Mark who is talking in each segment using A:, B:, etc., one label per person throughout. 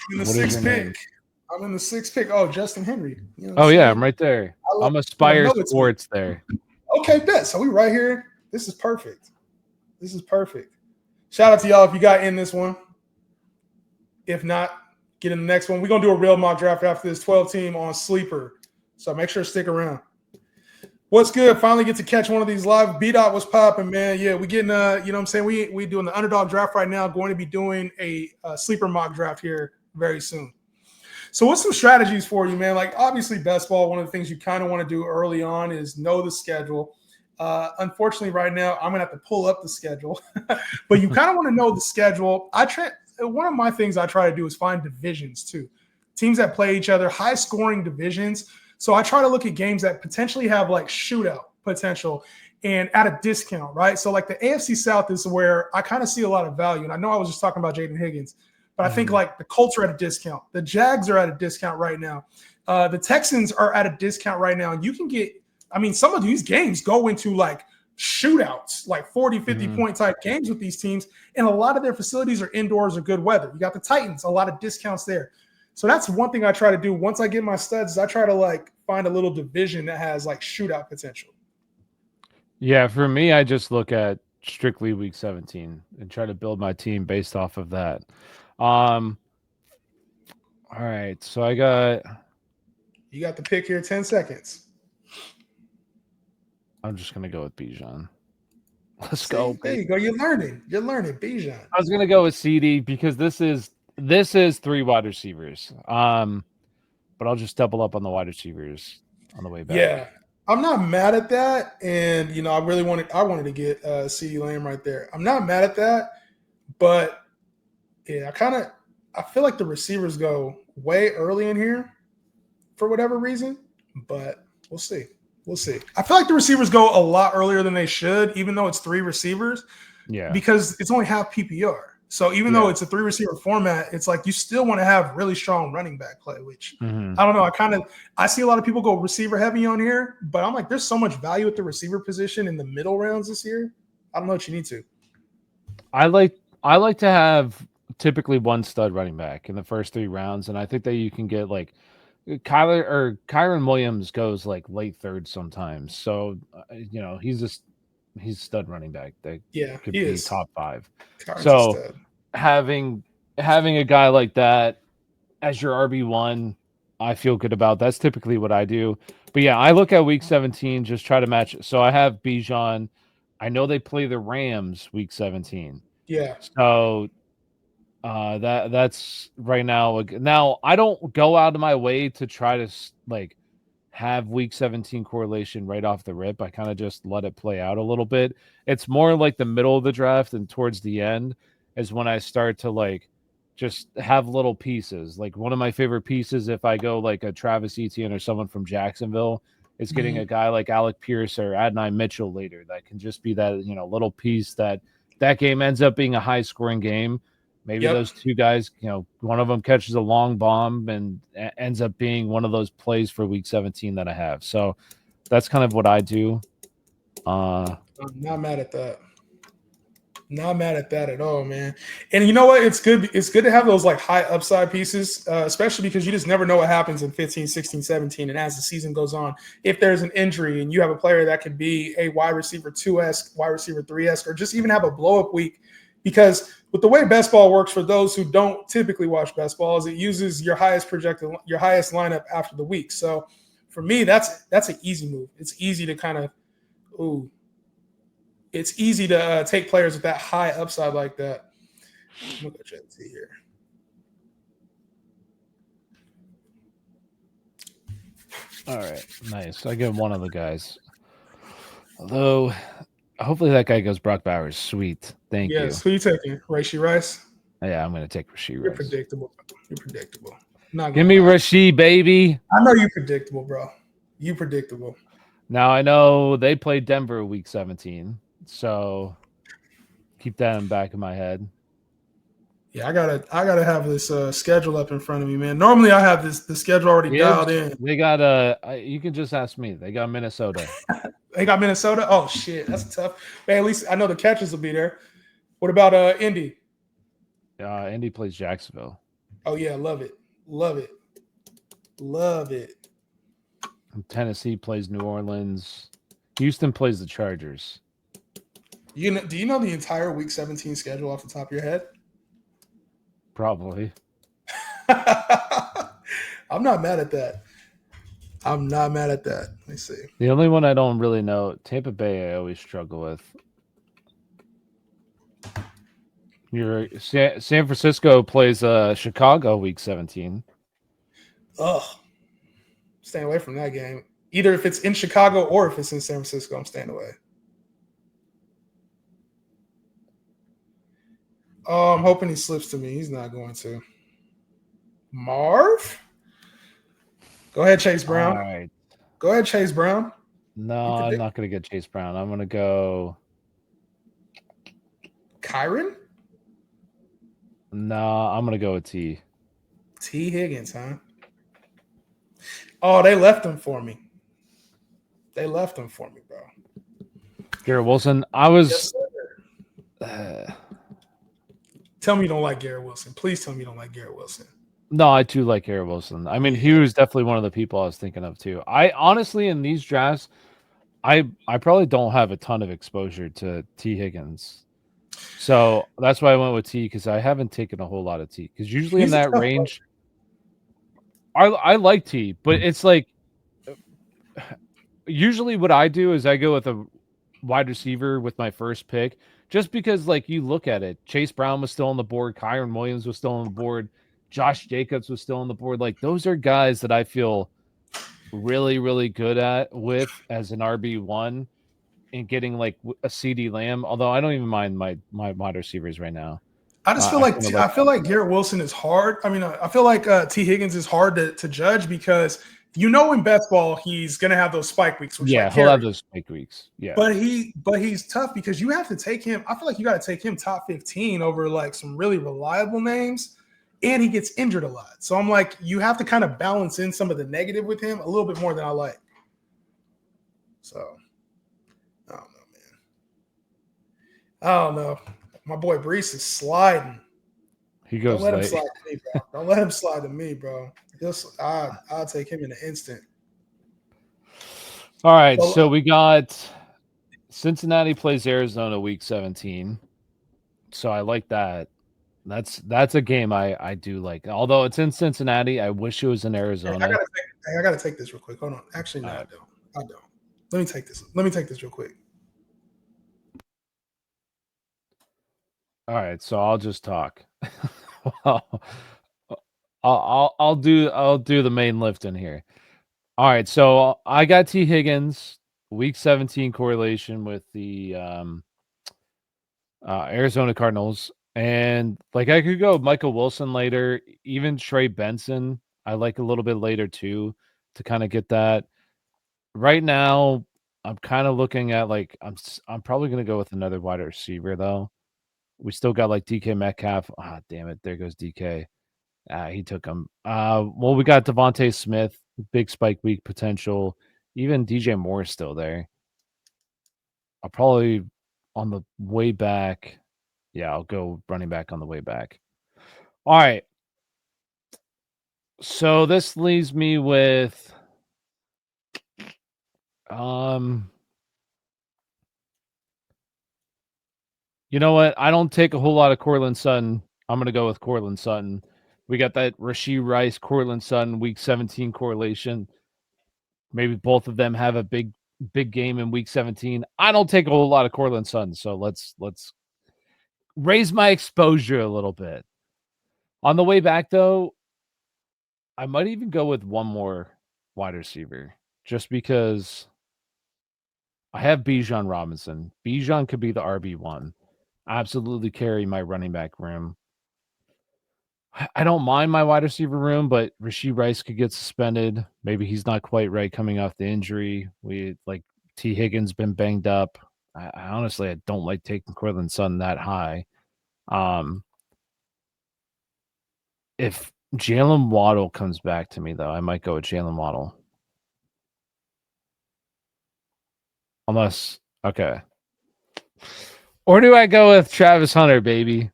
A: I'm in the
B: What is
A: sixth
B: your name?
A: pick. I'm in the sixth pick. Oh, Justin Henry. You know what I'm
B: Oh yeah, I'm
A: saying?
B: right there.
A: I
B: I'm
A: let them
B: Aspire
A: know it's me.
B: Sports there.
A: Okay, bet. So we right here. This is perfect. This is perfect. Shout out to y'all if you got in this one. If not, get in the next one. We're gonna do a real mock draft after this 12 team on sleeper. So make sure to stick around. What's good? Finally get to catch one of these live. B dot was popping, man. Yeah, we getting you know what I'm saying? We doing the underdog draft right now. Going to be doing a sleeper mock draft here very soon. So what's some strategies for you, man? Like obviously best ball, one of the things you kind of want to do early on is know the schedule. Unfortunately, right now I'm gonna have to pull up the schedule, but you kind of want to know the schedule. One of my things I try to do is find divisions too, teams that play each other, high scoring divisions. So I try to look at games that potentially have like shootout potential and at a discount, right? So like the AFC South is where I kind of see a lot of value, and I know I was just talking about Jaden Higgins. But I think like the Colts are at a discount. The Jags are at a discount right now. The Texans are at a discount right now. And you can get, I mean, some of these games go into like shootouts, like 40, 50 point type games with these teams. And a lot of their facilities are indoors or good weather. You got the Titans, a lot of discounts there. So that's one thing I try to do. Once I get my studs, I try to like find a little division that has like shootout potential.
B: Yeah, for me, I just look at strictly week 17 and try to build my team based off of that. Um, all right, so
A: You got the pick here, 10 seconds.
B: I'm just gonna go with Bijan. Let's go,
A: See, there
B: baby.
A: you go. You're learning. You're learning, Bijan.
B: I was gonna go with CD because this is three wide receivers. But I'll just double up on the wide receivers on the way
A: Yeah,
B: back.
A: I'm not mad at that, and you know, I wanted to get CeeDee Lamb right there. I'm not mad at that, but yeah, I feel like the receivers go way early in here for whatever reason, but we'll see. We'll see. I feel like the receivers go a lot earlier than they should, even though it's three receivers,
B: Yeah,
A: because it's only half PPR. So even though
B: yeah.
A: it's a three receiver format, it's like you still want to have really strong running back play, which
B: hmm
A: I don't know. I see a lot of people go receiver heavy on here, but I'm like, there's so much value at the receiver position in the middle rounds this year. I don't know what you need to.
B: I like to have typically one stud running back in the first 3 rounds, and I think that you can get like Kyron Williams goes like late third sometimes. So he's a stud running back that
A: Yeah,
B: could
A: he
B: be
A: is.
B: top five.
A: Carnes a
B: So
A: stud.
B: having having a guy like that as your RB1, I feel good about. That's typically what I do. But yeah, I look at week 17, just try to match it. So I have Bijan. I know they play the Rams week 17.
A: Yeah.
B: So that's right now. Now I don't go out of my way to try to like have week 17 correlation right off the rip. I kind of just let it play out a little bit. It's more like the middle of the draft and towards the end is when I start to like just have little pieces. Like one of my favorite pieces, if I go like a Travis Etienne or someone from Jacksonville, is getting a
A: Mhm.
B: guy like Alec Pierce or Adonai Mitchell later. That can just be that little piece that game ends up being a high scoring game. Maybe
A: Yep.
B: those two guys, one of them catches a long bomb and ends up being one of those plays for week 17 that I have. So that's kind of what I do.
A: I'm not mad at that. Not mad at that at all, man. And you know what? It's good. It's good to have those like high upside pieces, especially because you just never know what happens in 15, 16, 17. And as the season goes on, if there's an injury and you have a player that could be a wide receiver 2S, wide receiver 3S, or just even have a blow up week. Because with the way best ball works for those who don't typically watch best ball is it uses your highest lineup after the week. So for me, that's an easy move. It's easy to kind of, ooh, it's easy to take players with that high upside like that. I'm gonna go check and see here.
B: All right, nice. I get one of the guys. Although, hopefully that guy goes Brock Bowers. Sweet, thank you.
A: Yes, who you taking? Raishi Rice.
B: Yeah, I'm gonna take Rasheed
A: You're
B: Rice.
A: predictable. You're predictable. Not
B: Give
A: gonna
B: me
A: lie.
B: Rasheed, baby.
A: I know you're predictable, bro. You predictable.
B: Now I know they played Denver week 17, so keep that in the back of my head.
A: Yeah, I gotta have this schedule up in front of me, man. Normally I have the schedule already dialed
B: Gibbs,
A: in.
B: they got you can just ask me. They got Minnesota.
A: They got Minnesota. Oh shit, that's tough. Man, at least I know the catches will be there. What about Indy?
B: Indy plays Jacksonville.
A: Oh yeah, love it, love it, love it.
B: Tennessee plays New Orleans. Houston plays the Chargers.
A: Do you know the entire Week 17 schedule off the top of your head?
B: Probably.
A: I'm not mad at that. I'm not mad at that. Let me see.
B: The only one I don't really know, Tampa Bay, I always struggle with. San Francisco plays Chicago Week 17.
A: Ugh, staying away from that game. Either if it's in Chicago or if it's in San Francisco, I'm staying away. Oh, I'm hoping he slips to me. He's not going to. Marv? Go ahead, Chase Brown.
B: All right.
A: Go ahead, Chase Brown.
B: No, I'm not going to get Chase Brown. I'm going to go
A: Kyron?
B: No, I'm going to go with T.
A: T. Higgins, huh? Oh, they left him for me. They left him for me, bro.
B: Garrett Wilson. I was.
A: Yes, tell me you don't like Garrett Wilson. Please tell me you don't like Garrett Wilson.
B: No, I do like Garrett Wilson. I mean, he was definitely one of the people I was thinking of too. I honestly, in these drafts, I probably don't have a ton of exposure to T. Higgins. So that's why I went with T, because I haven't taken a whole lot of T. Because usually in that range, I like T, but it's like usually what I do is I go with a wide receiver with my first pick, just because like you look at it, Chase Brown was still on the board, Kyron Williams was still on the board, Josh Jacobs was still on the board. Like those are guys that I feel really, really good with as an RB1 and getting like a CD Lamb. Although I don't even mind my wide receivers right now.
A: I just feel I feel like Garrett Wilson is hard. I mean, I feel like T. Higgins is hard to judge because in best ball he's gonna have those spike weeks. Which
B: he'll have those spike weeks. Yeah,
A: but he's tough because you have to take him. I feel like you got to take him top 15 over like some really reliable names, and he gets injured a lot. So I'm like, you have to kind of balance in some of the negative with him a little bit more than I like. So I don't know, man. I don't know. My boy Brees is sliding.
B: He goes.
A: Don't let him slide to me, bro. Don't let him slide to me, bro. I'll take him in an instant.
B: All right, so we got Cincinnati plays Arizona Week 17. So I like that. That's a game I do like. Although it's in Cincinnati, I wish it was in Arizona.
A: I gotta take this real quick. Hold on. Actually, no, I don't. Let me take this. Let me take this real quick.
B: All right, so I'll just talk. I'll do the main lift in here. All right, so I got T. Higgins, Week 17 correlation with the Arizona Cardinals, and like I could go Michael Wilson later, even Trey Benson. I like a little bit later too to kind of get that. Right now, I'm kind of looking at like I'm probably gonna go with another wide receiver though. We still got like DK Metcalf. Ah, damn it, there goes DK. He took him. Well, we got Devontae Smith, big spike week potential. Even DJ Moore is still there. I'll probably on the way back. Yeah, I'll go running back on the way back. All right. So this leaves me with you know what? I don't take a whole lot of Cortland Sutton. I'm gonna go with Cortland Sutton. We got that Rashee Rice, Cortland Sutton, Week 17 correlation. Maybe both of them have a big game in Week 17. I don't take a whole lot of Cortland Sutton, so let's raise my exposure a little bit. On the way back, though, I might even go with one more wide receiver, just because I have Bijan Robinson. Bijan could be the RB1. Absolutely carry my running back room. I don't mind my wide receiver room, but Rashee Rice could get suspended. Maybe he's not quite right coming off the injury. We like T. Higgins been banged up. I honestly I don't like taking Cortland Sutton that high. If Jalen Waddle comes back to me though, I might go with Jalen Waddle. Unless okay. Or do I go with Travis Hunter, baby?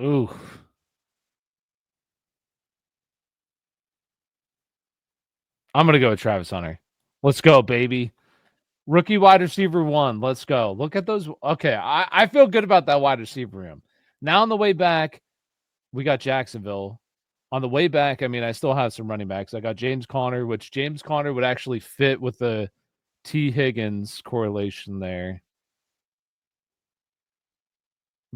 B: Ooh. I'm gonna go with Travis Hunter. Let's go, baby. Rookie wide receiver 1. Let's go. Look at those. Okay, I feel good about that wide receiver room. Now on the way back, we got Jacksonville. On the way back, I mean, I still have some running backs. I got James Conner, which James Conner would actually fit with the T. Higgins correlation there.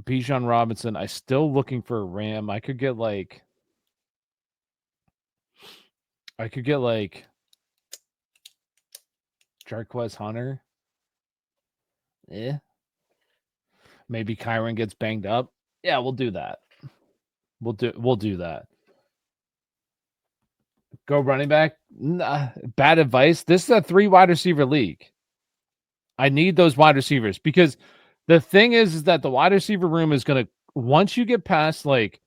B: Bijan Robinson. I still looking for a Ram. I could get like Jarquez Hunter. Maybe Kyron gets banged up. Yeah, we'll do that. We'll do that. Go running back. Nah, bad advice. This is a 3 wide receiver league. I need those wide receivers because the thing is that the wide receiver room is going to, once you get past like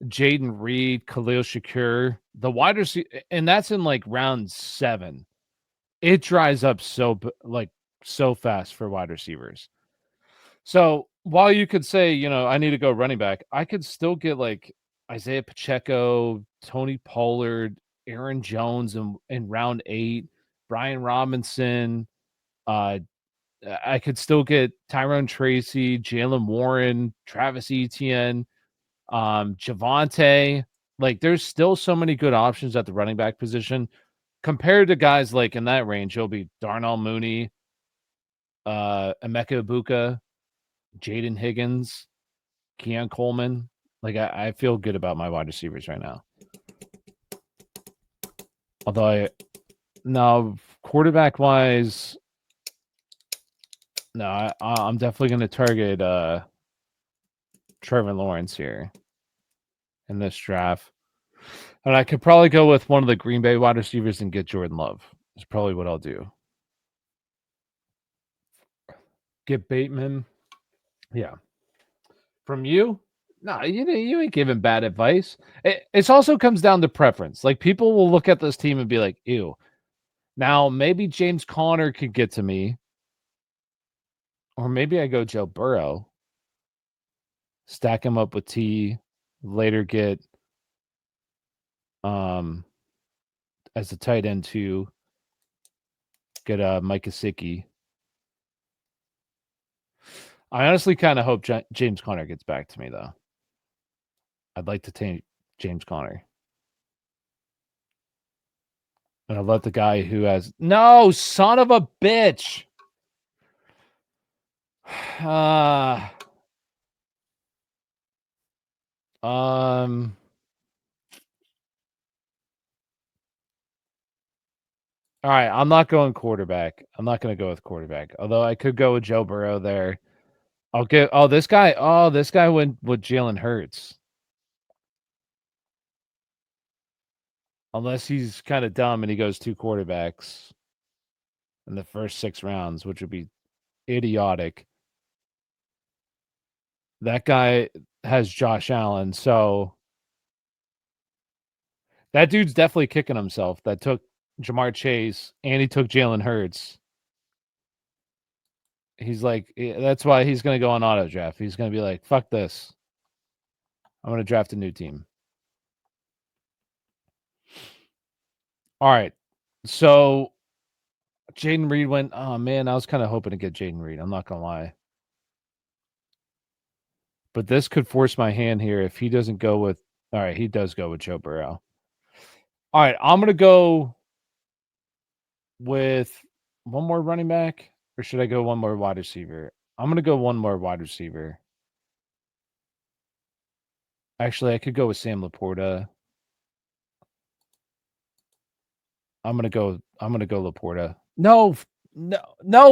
B: Jaden Reed, Khalil Shakur, the wide receiver, and that's in like round 7. It dries up so fast for wide receivers. So while you could say, I need to go running back, I could still get like Isaiah Pacheco, Tony Pollard, Aaron Jones in round 8, Brian Robinson. I could still get Tyrone Tracy, Jalen Warren, Travis Etienne, Javante. Like, there's still so many good options at the running back position compared to guys like in that range. It'll be Darnell Mooney, Emeka Ibuka, Jaden Higgins, Keon Coleman. Like, I feel good about my wide receivers right now. Although no, quarterback wise, no, I'm definitely going to target Trevor Lawrence here in this draft. And I could probably go with one of the Green Bay wide receivers and get Jordan Love. That's probably what I'll do. Get Bateman. Yeah. From you? No, you ain't giving bad advice. It also comes down to preference. Like, people will look at this team and be like, ew. Now, maybe James Conner could get to me. Or maybe I go Joe Burrow. Stack him up with T. Later get as a tight end too. Get Mike Gesicki. I honestly kind of hope James Conner gets back to me, though. I'd like to take James Conner. And I'll let the guy who has... No, son of a bitch! All right, I'm not going quarterback. I'm not going to go with quarterback. Although I could go with Joe Burrow there. I'll get... this guy went with Jalen Hurts. Unless he's kind of dumb and he goes 2 quarterbacks in the first 6 rounds, which would be idiotic. That guy has Josh Allen, so that dude's definitely kicking himself that took Jamar Chase and he took Jalen Hurts. He's like, that's why he's going to go on auto draft. He's going to be like, fuck this. I'm going to draft a new team. All right. So Jaden Reed went, oh man, I was kind of hoping to get Jaden Reed. I'm not going to lie. But this could force my hand here if he doesn't go with, all right, he does go with Joe Burrow. All right, I'm going to go with one more running back, or should I go one more wide receiver? I'm going to go one more wide receiver. Actually, I could go with Sam Laporta. I'm going to go Laporta. No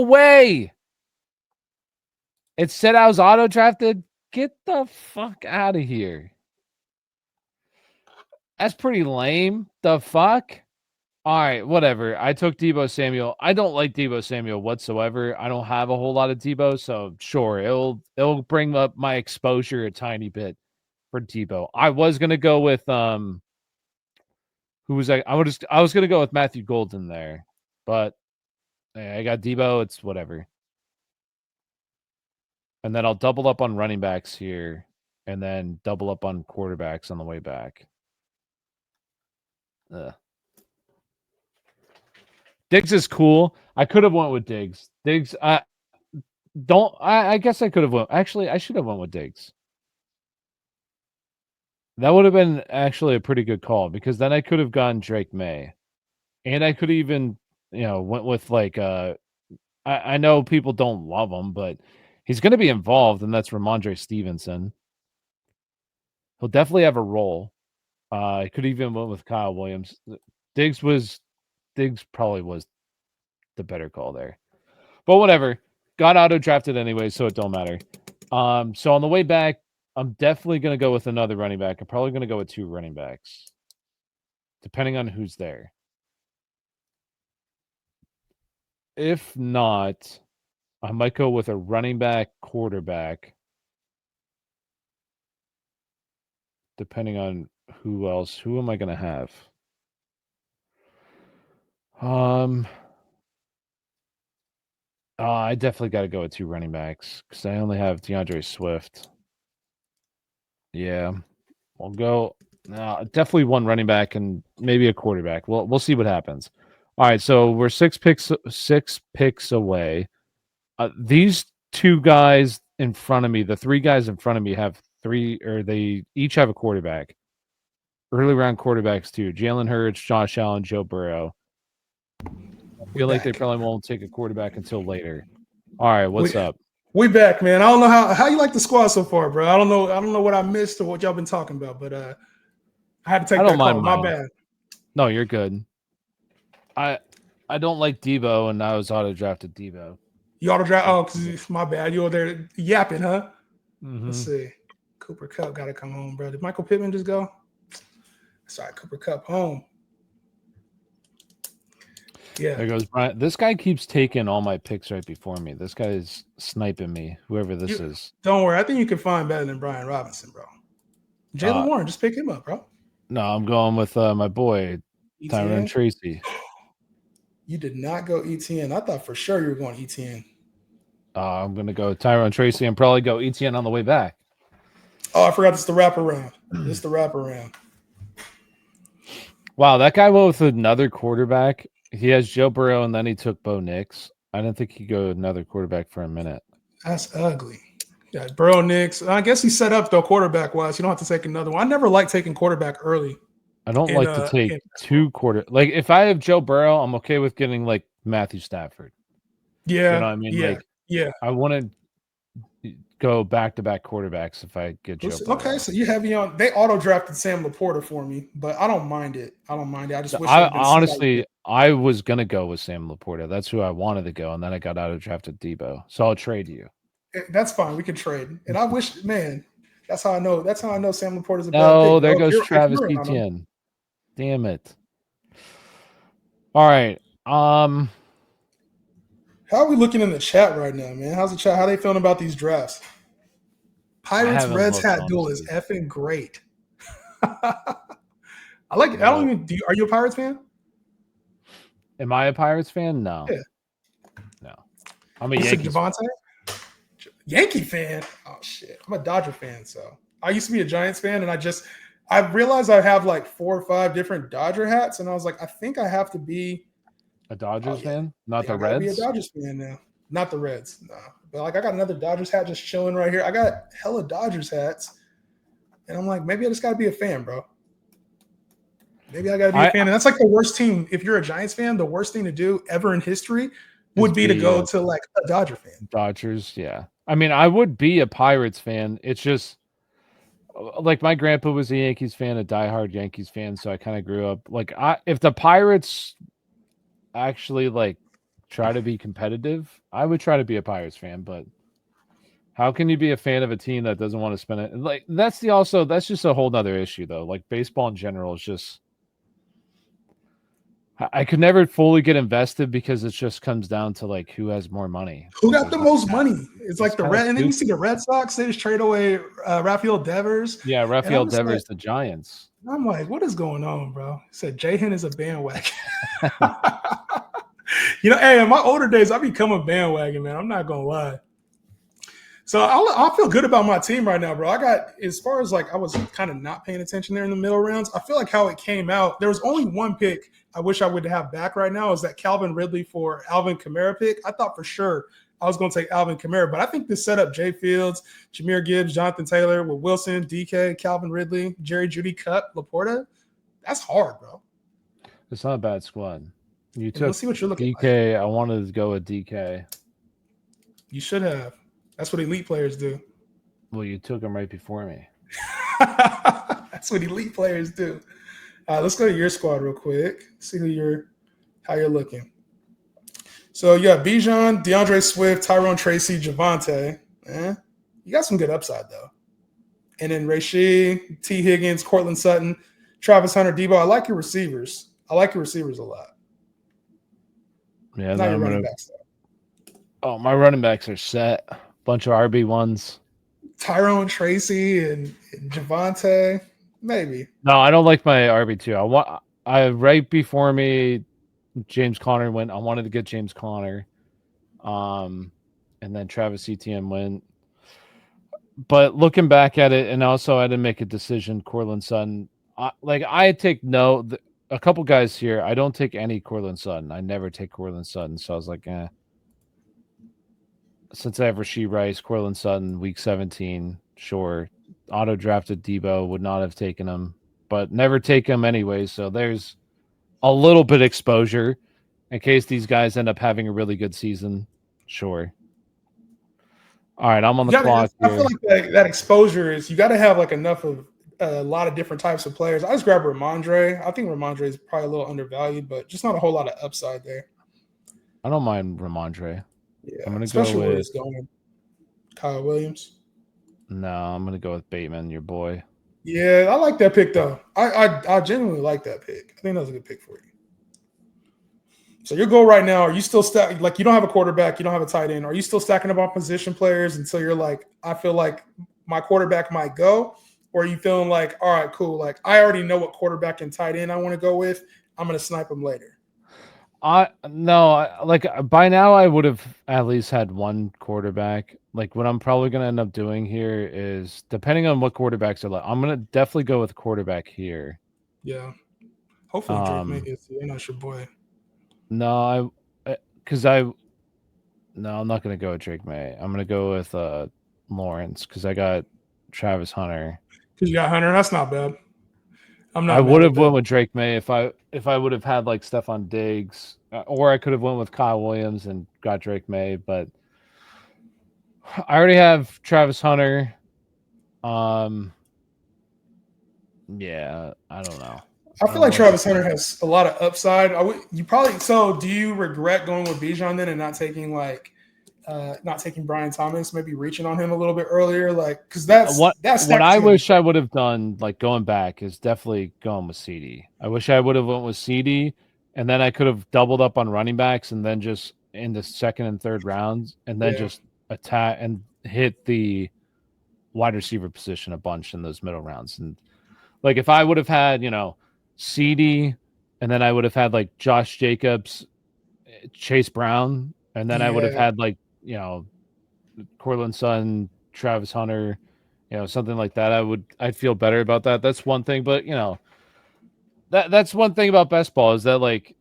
B: way. It said I was auto drafted. Get the fuck out of here. That's pretty lame. The fuck? All right, whatever. I took Deebo Samuel. I don't like Deebo Samuel whatsoever. I don't have a whole lot of Deebo, so sure, it'll bring up my exposure a tiny bit for Deebo. I was gonna go with who was I was gonna go with Matthew Golden there, but I got Deebo. It's whatever. And then I'll double up on running backs here. and then double up on quarterbacks on the way back. Diggs is cool. I could have went with Diggs. Diggs, I guess I could have went. Actually, I should have went with Diggs. That would have been actually a pretty good call because then I could have gone Drake May, and I could even, went with like I know people don't love him, but he's going to be involved, and that's Ramondre Stevenson. He'll definitely have a role. I could even went with Kyle Williams. Diggs probably was the better call there. But whatever. Got auto drafted anyway, so it don't matter. So on the way back, I'm definitely gonna go with another running back. I'm probably gonna go with 2 running backs. Depending on who's there. If not, I might go with a running back, quarterback. Depending on who else. Who am I gonna have? I definitely got to go with 2 running backs because I only have DeAndre Swift. Yeah, I'll go. Definitely 1 running back and maybe a quarterback. We'll see what happens. All right, so we're 6 picks away. These 2 guys in front of me, the 3 guys in front of me have 3, or they each have a quarterback. Early round quarterbacks too. Jalen Hurts, Josh Allen, Joe Burrow. I feel like they probably won't take a quarterback until later. All right, what's up?
A: We back, man. I don't know how you like the squad so far, bro. I don't know what I missed or what y'all been talking about, but I had to take that call. My bad.
B: No, you're good. I don't like Debo, and I was auto drafted Debo.
A: You auto draft? Oh, because my bad. You were there yapping, huh?
B: Mm-hmm.
A: Let's see. Cooper Kupp got to come home, bro. Did Michael Pittman just go? Sorry, Cooper Kupp home. Yeah.
B: There goes Brian. This guy keeps taking all my picks right before me. This guy is sniping me, whoever this is.
A: Don't worry. I think you can find better than Brian Robinson, bro. Jalen Warren, just pick him up, bro.
B: No, I'm going with my boy, Tyrone Tracy.
A: You did not go ETN. I thought for sure you were going ETN.
B: I'm going to go Tyrone Tracy and probably go ETN on the way back.
A: Oh, I forgot this is the wraparound. This is the wraparound.
B: Wow, that guy went with another quarterback. He has Joe Burrow, and then he took Bo Nix. I didn't think he'd go another quarterback for a minute.
A: That's ugly. Yeah, Burrow, Nix. I guess he's set up, though, quarterback-wise. You don't have to take another one. I never like taking quarterback early.
B: I don't like to take 2 quarter. Like, if I have Joe Burrow, I'm okay with getting, like, Matthew Stafford.
A: Yeah.
B: You know what I mean?
A: Yeah.
B: I want to go back-to-back quarterbacks if I get Joe Burrow.
A: Okay, so you have me on. They auto-drafted Sam Laporta for me, but I don't mind it. I just wish
B: honestly, I was going to go with Sam Laporta. That's who I wanted to go, and then I got auto-drafted Debo. So I'll trade you.
A: That's fine. We can trade. And I wish, man, that's how I know Sam Laporta's a bad pick.
B: No, there goes Travis Etienne. Damn it. All right.
A: How are we looking in the chat right now, man? How's the chat? How are they feeling about these drafts? Pirates Reds hat duel is effing great. I like it. I don't even. Are you a Pirates fan?
B: Am I a Pirates fan? No.
A: Yeah.
B: No. I'm a Yankee
A: fan. Yankee fan? Oh shit! I'm a Dodger fan. So I used to be a Giants fan, and I realized I have like 4 or 5 different Dodger hats, and I was like, I think I have to be
B: a Dodgers fan, not the Reds.
A: Be a Dodgers fan now, not the Reds. No, but like I got another Dodgers hat just chilling right here. I got hella Dodgers hats, and I'm like, maybe I just got to be a fan, bro. Maybe I got to be a fan, and that's like the worst team. If you're a Giants fan, the worst thing to do ever in history would be to go to like a Dodger fan.
B: Dodgers, yeah. I mean, I would be a Pirates fan. It's just like my grandpa was a Yankees fan, a diehard Yankees fan, so I kind of grew up like if the Pirates actually like try to be competitive, I would try to be a Pirates fan, but how can you be a fan of a team that doesn't want to spend it? Like that's just a whole nother issue though. Like baseball in general is just I could never fully get invested because it just comes down to like who has more money.
A: Who got the most money? It's like the Red, and then you see the Red Sox. They just trade away Rafael Devers.
B: Yeah, Rafael Devers, the Giants.
A: I'm like, what is going on, bro? He said Jahan is a bandwagon. Hey, in my older days, I become a bandwagon, man. I'm not gonna lie. So I feel good about my team right now, bro. I got, as far as like I was kind of not paying attention there in the middle rounds. I feel like how it came out. There was only one pick I wish I would have back right now is that Calvin Ridley for Alvin Kamara pick. I thought for sure I was going to take Alvin Kamara, but I think this set up Jay Fields, Jameer Gibbs, Jonathan Taylor with Wilson, DK, Calvin Ridley, Jerry Judy, Cup, Laporta. That's hard, bro.
B: It's not a bad squad. You
A: And
B: took
A: let's see what you're looking like.
B: DK. I wanted to go with DK.
A: You should have. That's what elite players do.
B: Well, you took him right before me.
A: That's what elite players do. Let's go to your squad real quick. See how you're looking. So you got Bijan, DeAndre Swift, Tyrone Tracy, Javante. You got some good upside though. And then Rashid, T. Higgins, Cortland Sutton, Travis Hunter, Debo. I like your receivers. I like your receivers a lot.
B: Yeah,
A: not your running backs though.
B: Oh, my running backs are set. Bunch of RB1s.
A: Tyrone Tracy and Javante, maybe.
B: No, I don't like my RB2. I right before me, James Conner went. I wanted to get James Conner, and then Travis Etienne went. But looking back at it, and also I didn't make a decision. Cortland Sutton, I take a couple guys here. I don't take any Cortland Sutton. I never take Cortland Sutton. So I was like, Since I have Rashee Rice, Cortland Sutton, week 17, sure. Auto drafted Debo, would not have taken him, but never take him anyway. So there's a little bit exposure in case these guys end up having a really good season. Sure. All right, I'm on the clock.
A: I feel like that exposure is you got to have like enough of a lot of different types of players. I just grabbed Ramondre. I think Ramondre is probably a little undervalued, but just not a whole lot of upside there.
B: I don't mind Ramondre.
A: Yeah,
B: I'm gonna
A: especially
B: go with
A: where it's going. Kyle Williams.
B: No, I'm gonna go with Bateman, your boy.
A: Yeah, I like that pick though. I genuinely like that pick. I think that was a good pick for you. So your goal right now, are you still like you don't have a quarterback, you don't have a tight end. Are you still stacking up on position players until you're like, I feel like my quarterback might go? Or are you feeling like, all right, cool, like I already know what quarterback and tight end I want to go with. I'm gonna snipe them later.
B: Like by now I would have at least had one quarterback. Like what I'm probably gonna end up doing here is depending on what quarterbacks are like, I'm gonna definitely go with quarterback here.
A: Yeah. Hopefully Drake May gets you. Not your boy.
B: No, I'm not gonna go with Drake May. I'm gonna go with Lawrence because I got Travis Hunter.
A: Because you got Hunter, that's not bad.
B: I would have went with Drake May if I would have had like Stephon Diggs, or I could have went with Kyle Williams and got Drake May, but I already have Travis Hunter. Yeah, I don't know.
A: I feel like Travis Hunter has a lot of upside. Do you regret going with Bijan then and not taking Brian Thomas, maybe reaching on him a little bit earlier? Like, because that's
B: what I wish I would have done, like going back, is definitely going with CD. I wish I would have went with CD, and then I could have doubled up on running backs, and then just in the second and third rounds, and then just attack and hit the wide receiver position a bunch in those middle rounds. And like if I would have had, CD, and then I would have had like Josh Jacobs, Chase Brown, and then I would have had like, Cortland Sutton, Travis Hunter, something like that. I'd feel better about that. That's one thing, but that's one thing about best ball is that like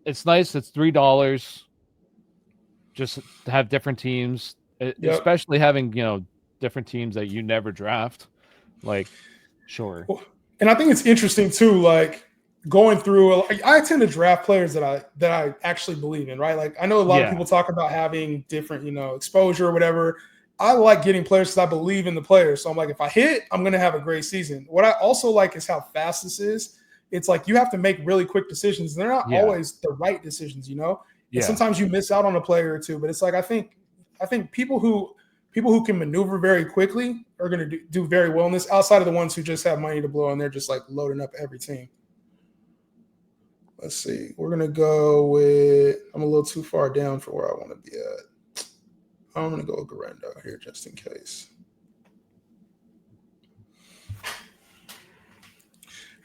B: it's nice. It's $3 just to have different teams, especially having different teams that you never draft. Like, sure.
A: And I think it's interesting too, like going through. I tend to draft players that I actually believe in, right? Like I know a lot of people talk about having different, exposure or whatever. I like getting players because I believe in the players. So I'm like, if I hit, I'm going to have a great season. What I also like is how fast this is. It's like you have to make really quick decisions. They're not always the right decisions, And sometimes you miss out on a player or two. But it's like I think people who can maneuver very quickly are going to do very well in this, outside of the ones who just have money to blow and they're just like loading up every team. Let's see. We're going to go with – I'm a little too far down for where I want to be at. I'm going to go with Garendo here just in case.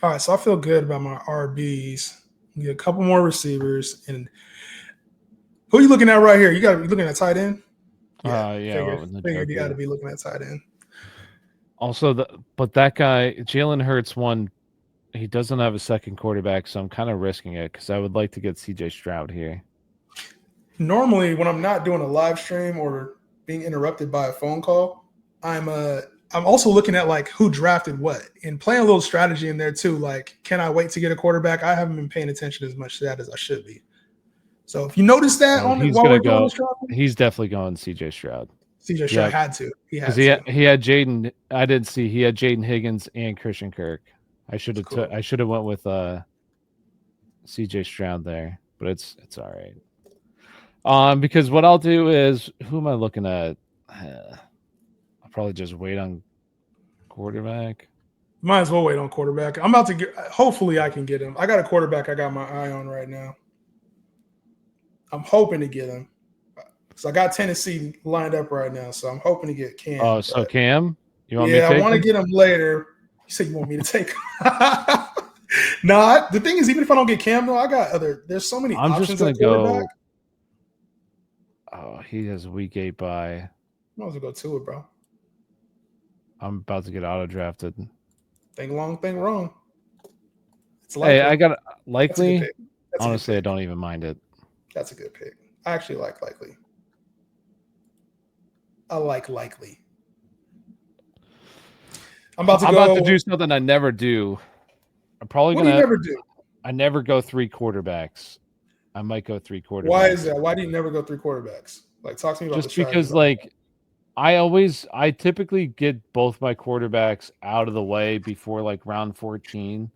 A: All right, so I feel good about my RBs. Get a couple more receivers. And who are you looking at right here? You looking at tight end? Yeah,
B: Yeah, went with
A: figured you got to
B: Njoku.
A: be looking at tight end.
B: Also, but that guy Jalen Hurts one. He doesn't have a second quarterback, so I'm kind of risking it because I would like to get C.J. Stroud here.
A: Normally, when I'm not doing a live stream or being interrupted by a phone call, I'm also looking at like who drafted what and playing a little strategy in there too. Like, can I wait to get a quarterback? I haven't been paying attention as much to that as I should be. So if you notice that
B: Oh,
A: on
B: he's
A: while
B: gonna
A: we're doing
B: go.
A: this drafting,
B: He's definitely going C.J. Stroud.
A: CJ Stroud
B: Yeah,
A: had to. He
B: because
A: had to.
B: he had Jaden. I didn't see he had Jaden Higgins and Christian Kirk.
A: It's cool.
B: I should have went with C.J. Stroud there, but it's all right. Because what I'll do is who am I looking at? I'll probably just wait on quarterback.
A: Might as well wait on quarterback. I'm about to get. Hopefully, I can get him. I got a quarterback I got my eye on right now. I'm hoping to get him. So I got Tennessee lined up right now, so I'm hoping to get Cam.
B: Oh, so
A: But
B: Cam, you want me to
A: yeah, I
B: take
A: want to
B: him?
A: get him later. You said you want me to take him. Nah, the thing is, even if I don't get Cam, though, I got other. There's so many
B: I'm just
A: options at
B: gonna
A: quarterback.
B: go. Oh, he has a week 8 bye.
A: Might as well go to it, bro.
B: I'm about to get auto drafted.
A: Think long, think wrong. It's
B: Hey,
A: likely.
B: I got
A: That's a good
B: likely.
A: pick. That's a good
B: Honestly, I
A: pick.
B: don't even mind it.
A: That's a good pick. I actually like likely. I like likely. I'm about to
B: I'm about to
A: go.
B: do something I never do. I'm probably
A: What do you
B: gonna.
A: never do?
B: I never go 3 quarterbacks. I might go 3
A: Why is
B: quarterbacks
A: that? Why do you never go three quarterbacks? Like, talk to me about the
B: just
A: strategy
B: because,
A: behind that.
B: like, I typically get both my quarterbacks out of the way before like round 14.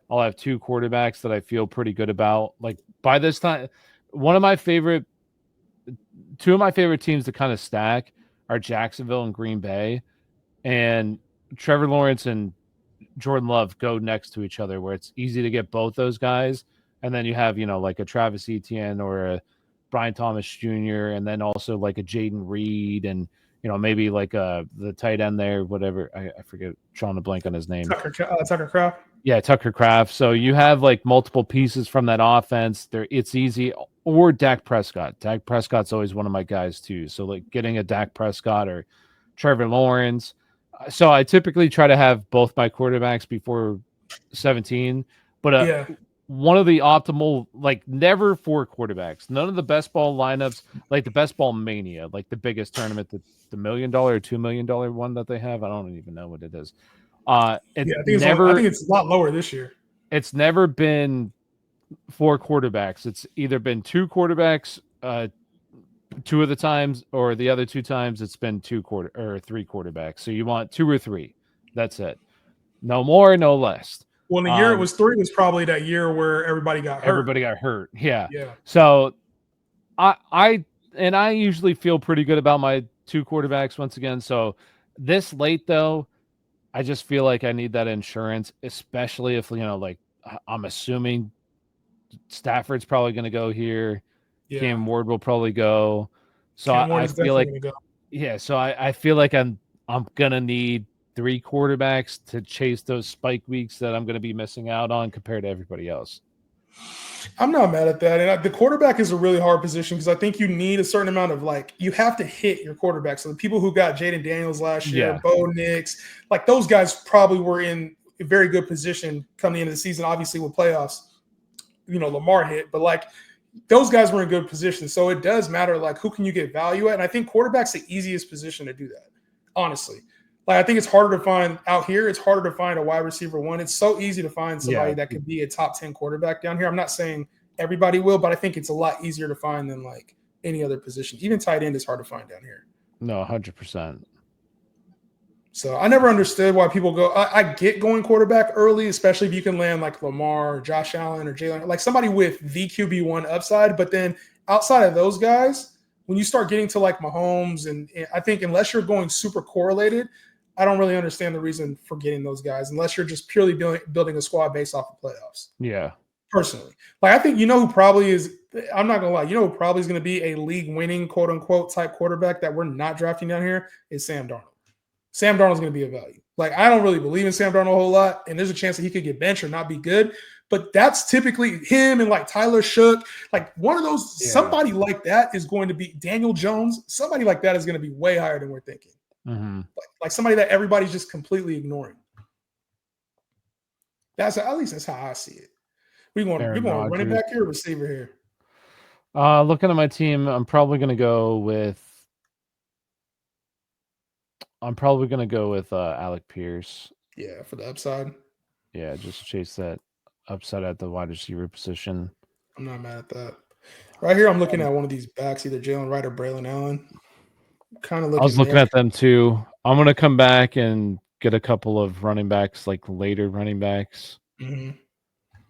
B: I'll have 2 quarterbacks that I feel pretty good about. Like by this time, one of my favorite, 2 of my favorite teams to kind of stack are Jacksonville and Green Bay, and Trevor Lawrence and Jordan Love go next to each other, where it's easy to get both those guys. And then you have, like a Travis Etienne or a Brian Thomas Jr., and then also like a Jaden Reed, and maybe like the tight end there, whatever. I forget, drawing a blank on his name.
A: Tucker Craft.
B: Yeah, Tucker Kraft. So you have like multiple pieces from that offense. It's easy. Or Dak Prescott. Dak Prescott's always one of my guys too. So like getting a Dak Prescott or Trevor Lawrence. So I typically try to have both my quarterbacks before 17, but
A: Yeah,
B: one of the optimal, like never 4 quarterbacks. None of the best ball lineups, like the best ball mania, like the biggest tournament, the $1 million or $2 million one that they have. I don't even know what it is. It
A: yeah. I
B: never
A: think it's a lot lower this year.
B: it's never been 4 quarterbacks. It's either been 2 quarterbacks, 2 of the times, or the other 2 times it's been 3 quarterbacks. So you want 2 or 3. That's it. No more, no less.
A: Well, in the year it was three was probably that year where everybody got hurt.
B: Everybody got hurt. Yeah.
A: Yeah,
B: So I usually feel pretty good about my 2 quarterbacks once again. So this late though, I just feel like I need that insurance, especially if like I'm assuming Stafford's probably going to go here.
A: yeah.
B: Cam Ward will probably go. So
A: Cam Ward
B: I
A: is
B: feel
A: definitely
B: like
A: going to go.
B: yeah. So I feel like I'm gonna need 3 quarterbacks to chase those spike weeks that I'm going to be missing out on compared to everybody else.
A: I'm not mad at that. And the quarterback is a really hard position because I think you need a certain amount of you have to hit your quarterback. So the people who got Jaden Daniels last year,
B: Yeah.
A: Bo Nix, like those guys probably were in a very good position coming into the season, obviously with playoffs. Lamar hit, but like those guys were in good position. So it does matter like who can you get value at. And I think quarterback's the easiest position to do that, honestly. Like I think it's harder to find out here. It's harder to find a wide receiver one. It's so easy to find somebody that could be a top 10 quarterback down here. I'm not saying everybody will, but I think it's a lot easier to find than like any other position. Even tight end is hard to find down here.
B: No, 100%.
A: So I never understood why people go. I get going quarterback early, especially if you can land like Lamar, or Josh Allen, or Jalen, like somebody with the QB1 upside. But then outside of those guys, when you start getting to like Mahomes, and I think unless you're going super correlated, I don't really understand the reason for getting those guys unless you're just purely building a squad based off of playoffs.
B: Yeah.
A: Personally, like I think who probably is. I'm not gonna lie. Who probably is going to be a league winning quote unquote type quarterback that we're not drafting down here is Sam Darnold. Sam Darnold's going to be a value. Like, I don't really believe in Sam Darnold a whole lot, and there's a chance that he could get benched or not be good. But that's typically him and like Tyler Shook. Like one of those, somebody like that is going to be Daniel Jones. Somebody like that is going to be way higher than we're thinking.
B: Mm-hmm.
A: Like somebody that everybody's just completely ignoring. That's at least that's how I see it. You're going running back here or receiver here?
B: Looking at my team, I'm probably going to go with Alec Pierce.
A: Yeah, for the upside.
B: Yeah, just chase that upside at the wide receiver position.
A: I'm not mad at that. Right here, I'm looking at one of these backs, either Jalen Wright or Braylon Allen. Kind of looking.
B: I was looking at them too. I'm going to come back and get a couple of running backs, like later running backs.
A: Mm-hmm.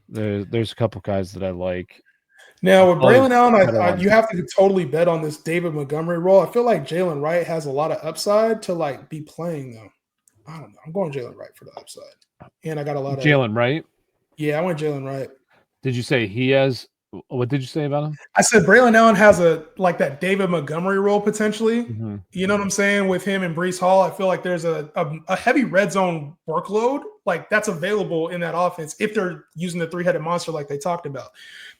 B: There's a couple guys that I like.
A: Now with Braylon Allen, you have to totally bet on this David Montgomery role. I feel like Jalen Wright has a lot of upside to like be playing though. I don't know. I'm going Jalen Wright for the upside, and I got a lot of
B: Jalen Wright.
A: Yeah, I went Jalen Wright.
B: Did you say he has? What did you say about him?
A: I said Braylon Allen has like that David Montgomery role potentially.
B: Mm-hmm.
A: You know what I'm saying? With him and Breece Hall, I feel like there's a heavy red zone workload like that's available in that offense if they're using the three-headed monster like they talked about.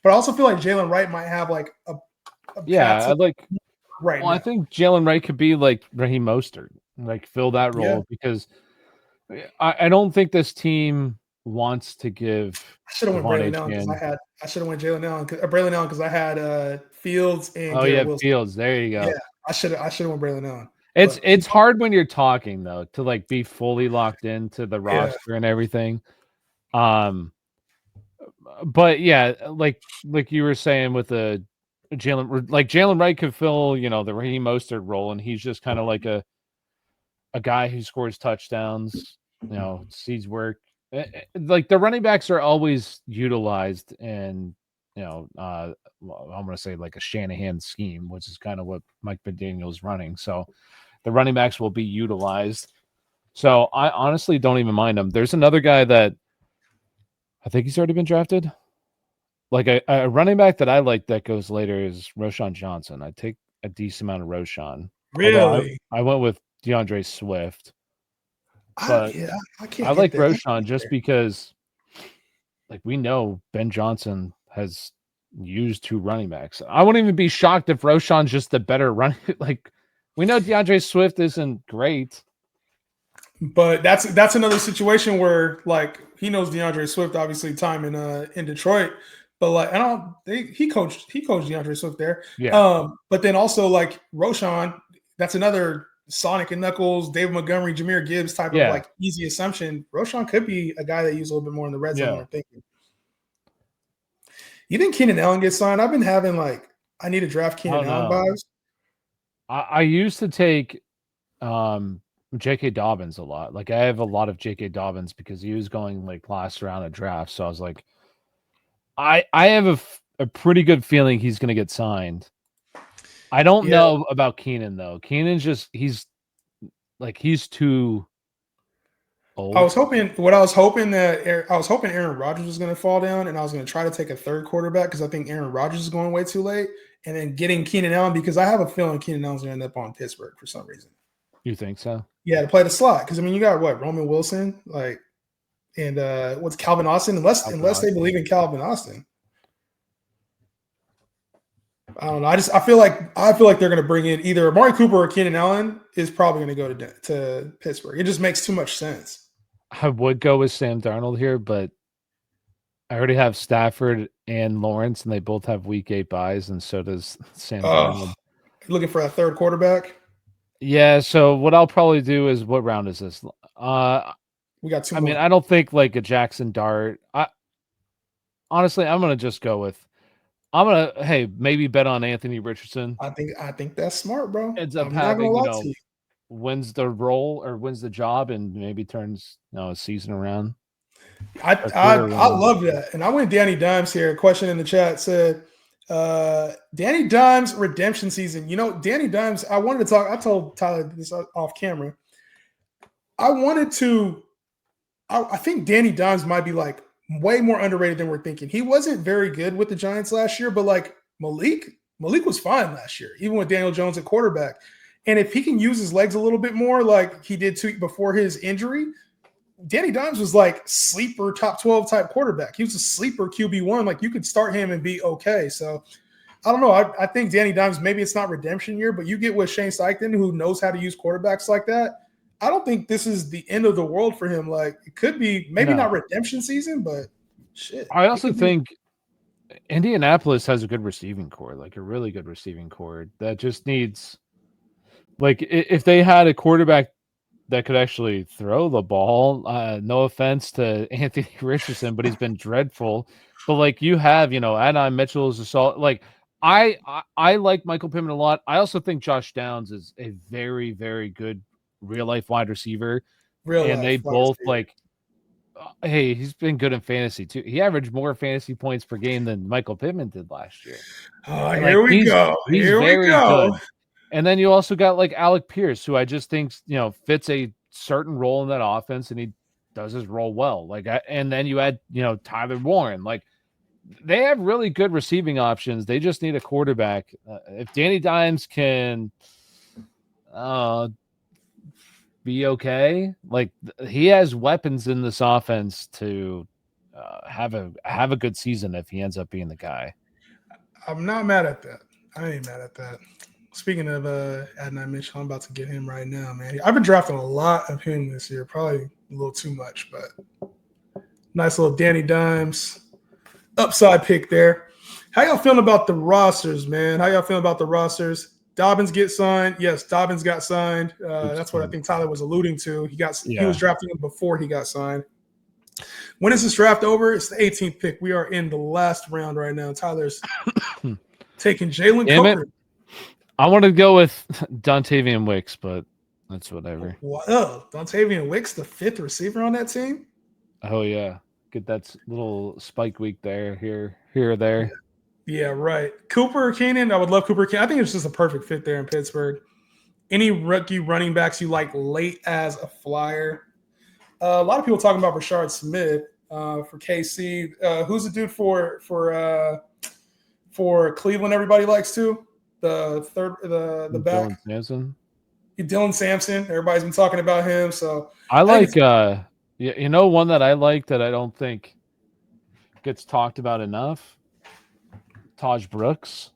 A: But I also feel like Jalen Wright might have like a
B: right. Well, I think Jalen Wright could be like Raheem Mostert, like fill that role because I don't think this team wants to give.
A: I should have went Braylon Allen because I should have went Braylon Allen because I had Fields and
B: Wilson. Fields. There you go.
A: Yeah, I should have went Braylon Allen.
B: It's hard when you're talking though to like be fully locked into the roster and everything. But yeah, like you were saying with the Jalen Wright could fill the Raheem Mostert role, and he's just kind of like a guy who scores touchdowns, sees work. Like the running backs are always utilized in I'm going to say like a Shanahan scheme, which is kind of what Mike McDaniel's running. So the running backs will be utilized. So I honestly don't even mind him. There's another guy that I think he's already been drafted. Like a running back that I like that goes later is Roschon Johnson. I take a decent amount of Roschon.
A: Really?
B: I went with DeAndre Swift. But I like Roschon just because like we know Ben Johnson has used two running backs. I wouldn't even be shocked if Roschon's just the better running. Like we know DeAndre Swift isn't great.
A: But that's another situation where like he knows DeAndre Swift, obviously time in Detroit. But like he coached DeAndre Swift there.
B: Yeah.
A: But then also like Roschon, that's another Sonic and Knuckles, David Montgomery, Jahmyr Gibbs type of like easy assumption. Roschon could be a guy that used a little bit more in the red zone. I'm thinking. You think Keenan Allen gets signed? I've been having like I need to draft Keenan Allen vibes.
B: I used to take J.K. Dobbins a lot. Like I have a lot of J.K. Dobbins because he was going like last round of draft. So I was like, I have a pretty good feeling he's going to get signed. I don't know about Keenan though. Keenan's just he's too old.
A: I was hoping Aaron Rodgers was going to fall down, and I was going to try to take a third quarterback because I think Aaron Rodgers is going way too late, and then getting Keenan Allen because I have a feeling Keenan Allen's going to end up on Pittsburgh for some reason.
B: You think so?
A: Yeah, to play the slot because I mean you got Roman Wilson and what's Calvin Austin unless they believe in Calvin Austin. I don't know. I feel like they're going to bring in either Amari Cooper or Keenan Allen is probably going to go to Pittsburgh. It just makes too much sense.
B: I would go with Sam Darnold here, but I already have Stafford and Lawrence, and they both have week 8 buys, and so does Sam Darnold.
A: Looking for a third quarterback?
B: Yeah. So what I'll probably do is, what round is this?
A: We got 2 more.
B: I mean, I don't think like a Jackson Dart. Honestly, I'm going to just go with. I'm gonna maybe bet on Anthony Richardson.
A: I think that's smart, bro.
B: Ends up having wins the role or wins the job and maybe turns a season around.
A: I love that, and I went Danny Dimes here. A question in the chat said, "Danny Dimes redemption season." Danny Dimes. I wanted to talk. I told Tyler this off camera. I think Danny Dimes might be like way more underrated than we're thinking. He wasn't very good with the Giants last year, but like Malik was fine last year, even with Daniel Jones at quarterback. And if he can use his legs a little bit more, like he did before his injury, Danny Dimes was like sleeper top 12 type quarterback. He was a sleeper QB1. Like you could start him and be okay. So I don't know. I think Danny Dimes, maybe it's not redemption year, but you get with Shane Steichen, who knows how to use quarterbacks like that. I don't think this is the end of the world for him. Like it could be maybe not redemption season, but shit.
B: I also think Indianapolis has a good receiving core, like a really good receiving core that just needs, like, if they had a quarterback that could actually throw the ball. No offense to Anthony Richardson, but he's been dreadful. But like you have, Adonai Mitchell is a solid. Like I like Michael Pittman a lot. I also think Josh Downs is a very, very good real life wide receiver. And they both hey, he's been good in fantasy too. He averaged more fantasy points per game than Michael Pittman did last year.
A: Oh, here we go.
B: He's very good. And then you also got like Alec Pierce, who I just think, fits a certain role in that offense, and he does his role well. Like, and then you add, Tyler Warren. Like, they have really good receiving options. They just need a quarterback. If Danny Dimes can be okay, like he has weapons in this offense to have a good season if he ends up being the guy.
A: I'm not mad at that. I ain't mad at that. Speaking of Adonai Mitchell, I'm about to get him right now, man. I've been drafting a lot of him this year, probably a little too much, but nice little Danny Dimes upside pick there. How y'all feeling about the rosters, man? How y'all feeling about the rosters? Dobbins get signed. Yes, Dobbins got signed. That's what I think Tyler was alluding to. He was drafting him before he got signed. When is this draft over? It's the 18th pick. We are in the last round right now. Tyler's taking Jalen Coker.
B: I want to go with Dontavian Wicks, but that's whatever.
A: Wow, Dontavian Wicks, the 5th receiver on that team?
B: Oh, yeah. Get that little spike week there, here or there.
A: Yeah, right. Cooper Keenan, I would love Cooper Keenan. I think it's just a perfect fit there in Pittsburgh. Any rookie running backs you like late as a flyer? A lot of people talking about Rashard Smith for KC. Who's the dude for Cleveland everybody likes too? The back.
B: Dylan Sampson.
A: Dylan Sampson. Everybody's been talking about him. So
B: I like one that I like that I don't think gets talked about enough. Taj Brooks.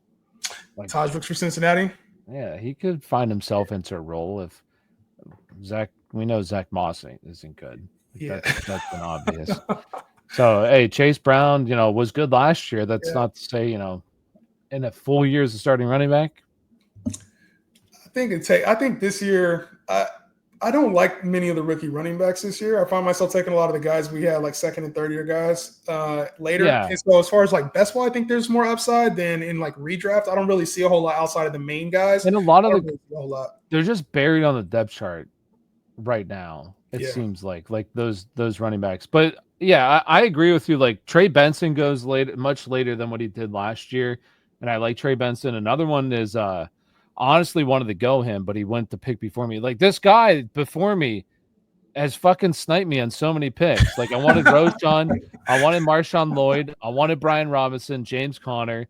A: Taj Brooks for Cincinnati.
B: Yeah, he could find himself into a role if we know Zach Moss isn't good. That's been obvious. So hey, Chase Brown, was good last year. That's not to say, in a full year as a starting running back.
A: I think this year, I don't like many of the rookie running backs this year. I find myself taking a lot of the guys we had, like second and third year guys later. Yeah. And so as far as like best ball, I think there's more upside than in like redraft. I don't really see a whole lot outside of the main guys.
B: And a lot of they're just buried on the depth chart right now. It seems like those running backs. But yeah, I agree with you. Like Trey Benson goes much later than what he did last year. And I like Trey Benson. Another one is honestly wanted to go him, but he went to pick before me. Like this guy before me has fucking sniped me on so many picks. Like I wanted Roschon, I wanted Marshawn Lloyd, I wanted Brian Robinson, James Conner.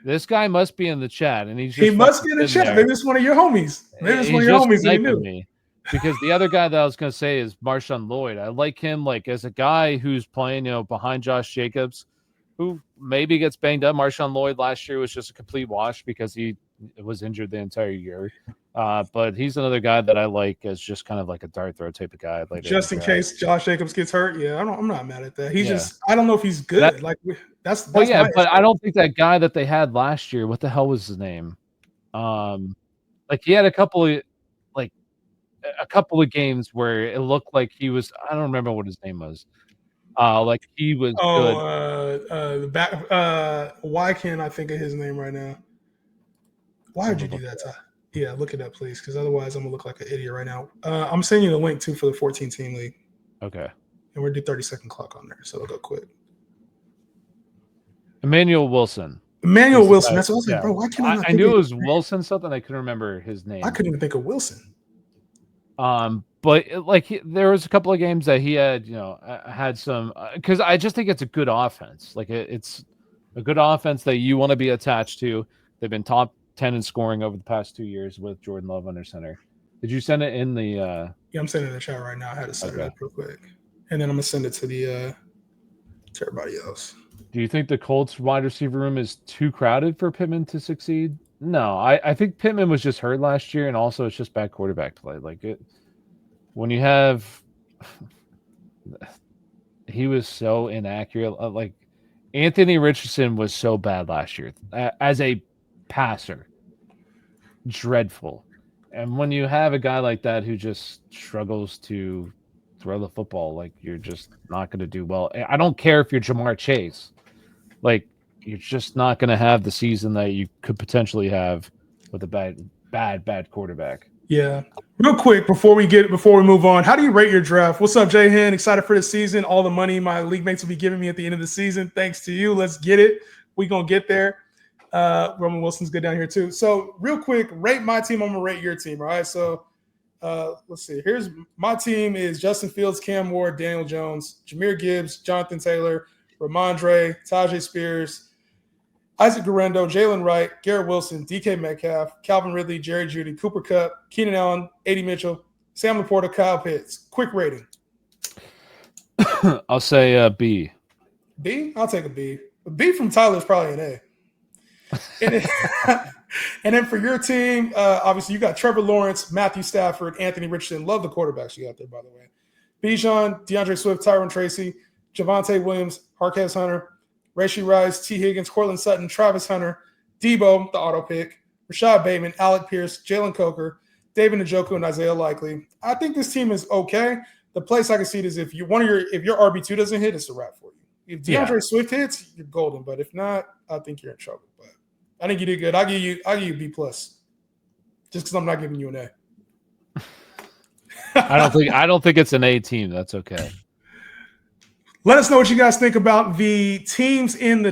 B: This guy must be in the chat, and he
A: must be in the chat. Maybe it's one of your homies. Maybe it's one of your homies that knew.
B: Me. Because the other guy that I was going to say is Marshawn Lloyd. I like him like as a guy who's playing, behind Josh Jacobs, who maybe gets banged up. Marshawn Lloyd last year was just a complete wash because he was injured the entire year. But he's another guy that I like as just kind of like a dart throw type of guy.
A: Just in case Josh Jacobs gets hurt. Yeah, I'm not mad at that. He's just, I don't know if he's good. That's
B: but I don't think that guy that they had last year, what the hell was his name? He had a couple of games where it looked like he was, I don't remember what his name was. He was good.
A: The back. Why can't I think of his name right now? Why would you do that, Ty? Yeah, look it up, please, because otherwise I'm gonna look like an idiot right now. I'm sending you the link too for the 14-team league.
B: Okay.
A: And we're gonna do 30-second clock on there, so it'll go quick.
B: Emmanuel Wilson.
A: Wilson. That's what I was saying, bro. Why can't
B: I knew it was Wilson something. I couldn't remember his name.
A: I couldn't even think of Wilson.
B: But there was a couple of games that he had, had some, because I just think it's a good offense. Like it's a good offense that you want to be attached to. They've been top 10 in scoring over the past 2 years with Jordan Love under center. Did you send it in the?
A: Yeah, I'm sending it in the chat right now. I had to set it
B: Okay.
A: up real quick, and then I'm gonna send it to the to everybody else.
B: Do you think the Colts wide receiver room is too crowded for Pittman to succeed? No, I think Pittman was just hurt last year, and also it's just bad quarterback play. Like it, when you have, he was so inaccurate. Like Anthony Richardson was so bad last year as a passer, dreadful. And when you have a guy like that who just struggles to throw the football, like you're just not going to do well. I don't care if you're Jamar Chase, like you're just not going to have the season that you could potentially have with a bad quarterback.
A: Yeah. Real quick before we move on, how do you rate your draft? What's up, Jay Hen? Excited for the season. All the money my league mates will be giving me at the end of the season. Thanks to you. Let's get it. We're gonna get there. Roman Wilson's good down here too. So real quick, rate my team. I'm gonna rate your team. All right. So let's see. Here's my team: is Justin Fields, Cam Ward, Daniel Jones, Jahmyr Gibbs, Jonathan Taylor, Ramondre, Tajay Spears, Isaac Guerrero, Jalen Wright, Garrett Wilson, DK Metcalf, Calvin Ridley, Jerry Jeudy, Cooper Kupp, Keenan Allen, A.D. Mitchell, Sam Laporta, Kyle Pitts. Quick rating.
B: I'll say B.
A: B? I'll take a B. A B from Tyler is probably an A. And then for your team, obviously you got Trevor Lawrence, Matthew Stafford, Anthony Richardson. Love the quarterbacks you got there, by the way. Bijan, DeAndre Swift, Tyron Tracy, Javonte Williams, Marquez Hunter, Rashee Rice, T. Higgins, Cortland Sutton, Travis Hunter, Debo, the auto pick, Rashad Bateman, Alec Pierce, Jalen Coker, David Njoku, and Isaiah Likely. I think this team is okay. The place I can see it is if your RB2 doesn't hit, it's a wrap for you. If DeAndre Swift hits, you're golden. But if not, I think you're in trouble. But I think you did good. I'll give you B plus. Just because I'm not giving you an A.
B: I don't think it's an A team. That's okay.
A: Let us know what you guys think about the teams in the